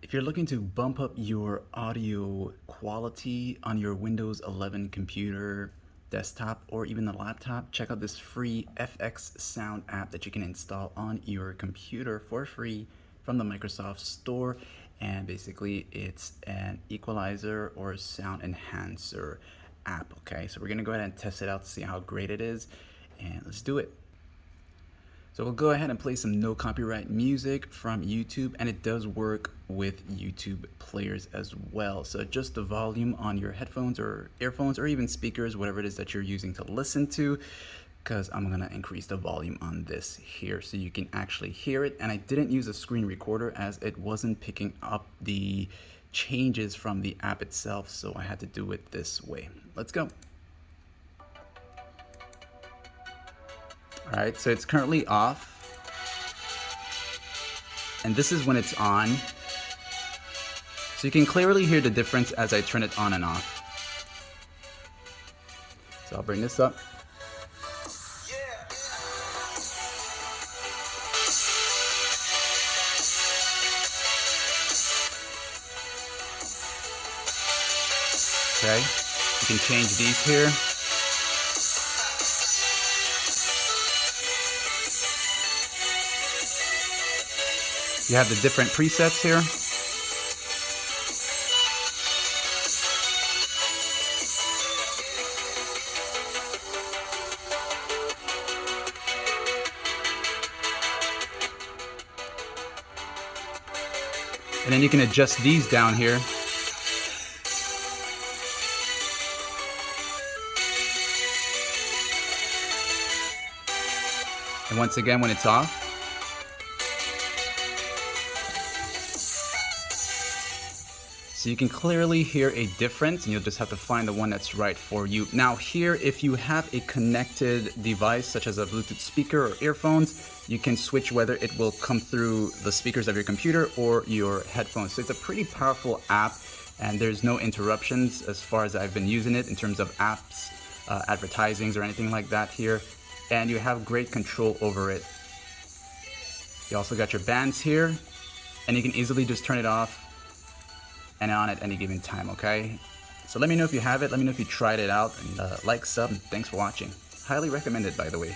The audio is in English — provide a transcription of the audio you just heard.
If you're looking to bump up your audio quality on your Windows 11 computer, desktop, or even a laptop, check out this free FX Sound app that you can install on your computer for free from the Microsoft Store. And basically, it's an equalizer or sound enhancer app. Okay, so we're gonna go ahead and test it out to see how great it is, and let's do it. So we'll go ahead and play some no copyright music from YouTube, and it does work with YouTube players as well. So adjust the volume on your headphones or earphones or even speakers, whatever it is that you're using to listen to, because I'm gonna increase the volume on this here so you can actually hear it. And I didn't use a screen recorder as it wasn't picking up the changes from the app itself, so I had to do it this way. Let's go. All right, so it's currently off. And this is when it's on. So you can clearly hear the difference as I turn it on and off. So I'll bring this up. Okay, you can change these here. You have the different presets here. And then you can adjust these down here. And once again, when it's off. So you can clearly hear a difference, and you'll just have to find the one that's right for you. Now here, if you have a connected device, such as a Bluetooth speaker or earphones, you can switch whether it will come through the speakers of your computer or your headphones. So it's a pretty powerful app, and there's no interruptions as far as I've been using it in terms of apps, advertisings, or anything like that here. And you have great control over it. You also got your bands here, and you can easily just turn it off and on at any given time, okay? So let me know if you have it, let me know if you tried it out, and like, sub, and thanks for watching. Highly recommended, by the way.